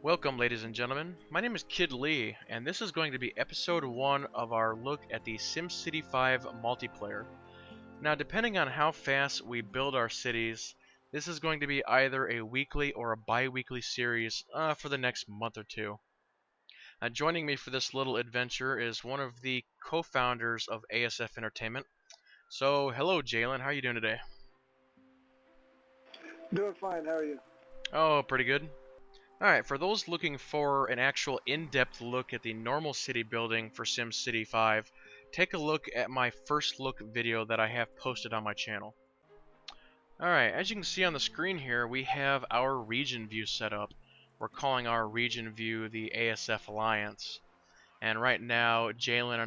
Welcome, ladies and gentlemen. My name is Kid Lee, and this is going to be episode 1 of our look at the SimCity 5 multiplayer. Now, depending on how fast we build our cities, this is going to be either a weekly or a bi-weekly series for the next month or two. Joining me for this little adventure is one of the co-founders of ASF Entertainment. So, hello Jalen, how are you doing today? Doing fine, how are you? Oh, pretty good. Alright, for those looking for an actual in-depth look at the normal city building for SimCity 5, take a look at my first look video that I have posted on my channel. Alright, as you can see on the screen here, we have our region view set up. We're calling our region view the ASF Alliance. And right now, Jalen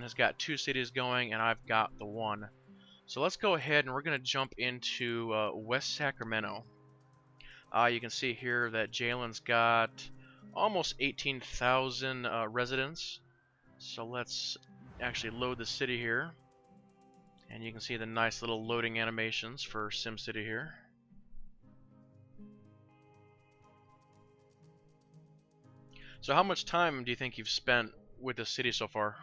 has got 2 cities going and I've got the 1. So let's go ahead and we're going to jump into West Sacramento. You can see here that Jalen's got almost 18,000 residents. So let's actually load the city here. And you can see the nice little loading animations for SimCity here. So how much time do you think you've spent with the city so far?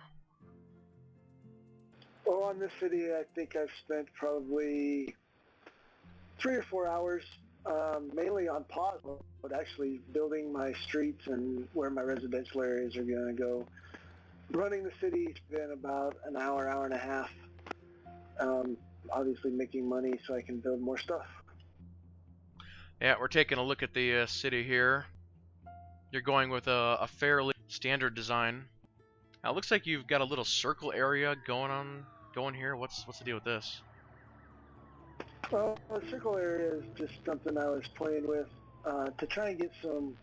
Well, on this city, I think I've spent probably 3 or 4 hours. Mainly on pause, but actually building my streets and where my residential areas are going to go. Running the city's been about an hour, hour and a half. Obviously making money so I can build more stuff. Yeah, we're taking a look at the city here. You're going with a fairly standard design. Now it looks like you've got a little circle area going here. What's the deal with this? Well, the circle area is just something I was playing with to try and get some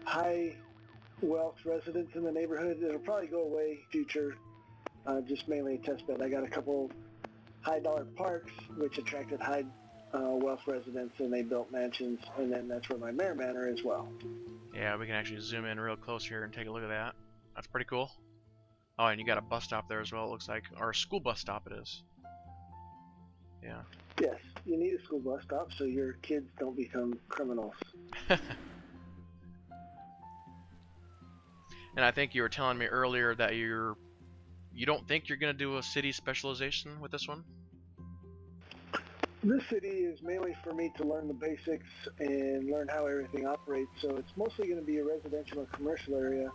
high wealth residents in the neighborhood. It'll probably go away in future, just mainly a test bed. I got a couple high dollar parks which attracted high wealth residents, and they built mansions, and then that's where my mayor manor is well. Yeah, we can actually zoom in real close here and take a look at that. That's pretty cool. Oh, and you got a bus stop there as well, it looks like. Or a school bus stop it is. Yeah. Yes, you need a school bus stop so your kids don't become criminals. And I think you were telling me earlier that you don't think you're going to do a city specialization with this one? This city is mainly for me to learn the basics and learn how everything operates, so it's mostly going to be a residential and commercial area,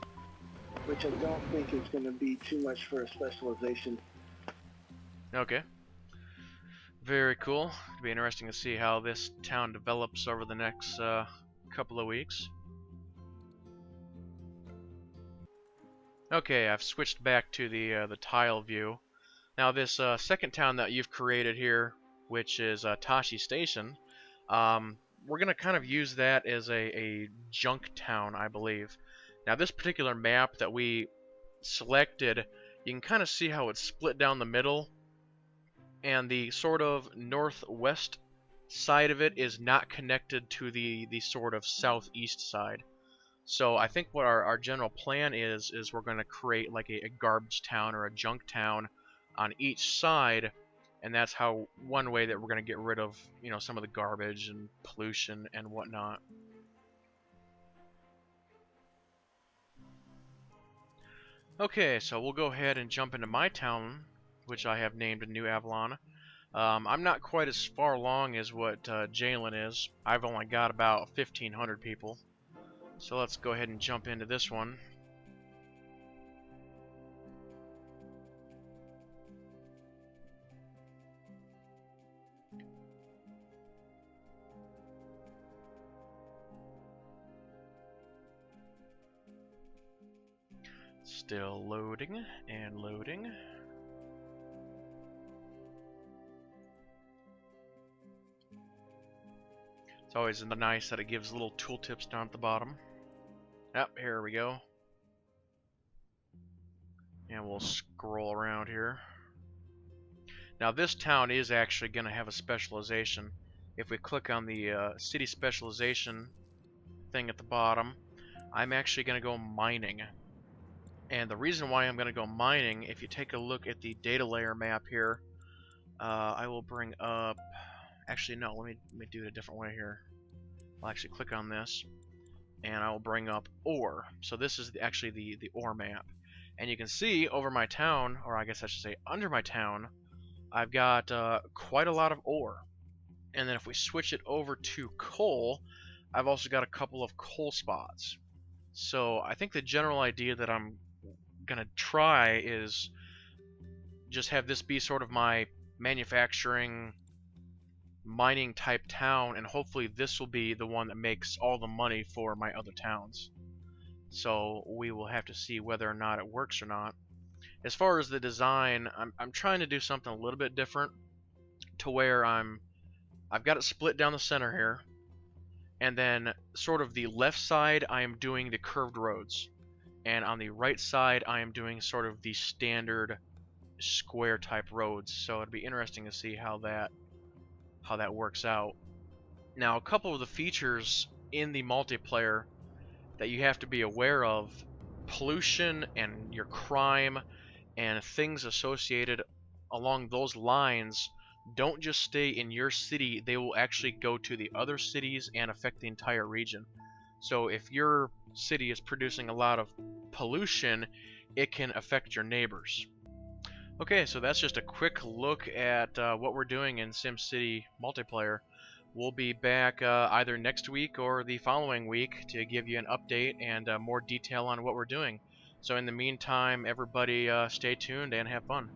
which I don't think is going to be too much for a specialization. Okay. Very cool. It'll be interesting to see how this town develops over the next couple of weeks. Okay, I've switched back to the tile view. Now this second town that you've created here, which is Tashi Station, we're going to kind of use that as a junk town, I believe. Now this particular map that we selected, you can kind of see how it's split down the middle. And the sort of northwest side of it is not connected to the sort of southeast side. So I think what our general plan is we're going to create like a garbage town or a junk town on each side, and that's how one way that we're going to get rid of, you know, some of the garbage and pollution and whatnot. Okay, so we'll go ahead and jump into my town, which I have named New Avalon. I'm not quite as far along as what Jalen is. I've only got about 1,500 people. So let's go ahead and jump into this one. Still loading and loading. It's always nice that it gives little tooltips down at the bottom. Yep, here we go. And we'll scroll around here. Now this town is actually going to have a specialization. If we click on the city specialization thing at the bottom, I'm actually going to go mining. And the reason why I'm going to go mining, if you take a look at the data layer map here, I will bring up... Actually, no, let me do it a different way here. I'll actually click on this. and I will bring up ore. So this is actually the ore map. And you can see over my town, or I guess I should say under my town, I've got quite a lot of ore. And then if we switch it over to coal, I've also got a couple of coal spots. So I think the general idea that I'm gonna try is just have this be sort of my manufacturing mining type town, and hopefully this will be the one that makes all the money for my other towns. So we will have to see whether or not it works or not. As far as the design, I'm trying to do something a little bit different to where I've got it split down the center here, and then sort of the left side I am doing the curved roads, and on the right side I am doing sort of the standard square type roads. So it'd be interesting to see how that works out. Now, a couple of the features in the multiplayer that you have to be aware of, pollution and your crime and things associated along those lines, don't just stay in your city, they will actually go to the other cities and affect the entire region. So if your city is producing a lot of pollution, it can affect your neighbors. Okay, so that's just a quick look at what we're doing in SimCity multiplayer. We'll be back either next week or the following week to give you an update and more detail on what we're doing. So in the meantime, everybody stay tuned and have fun.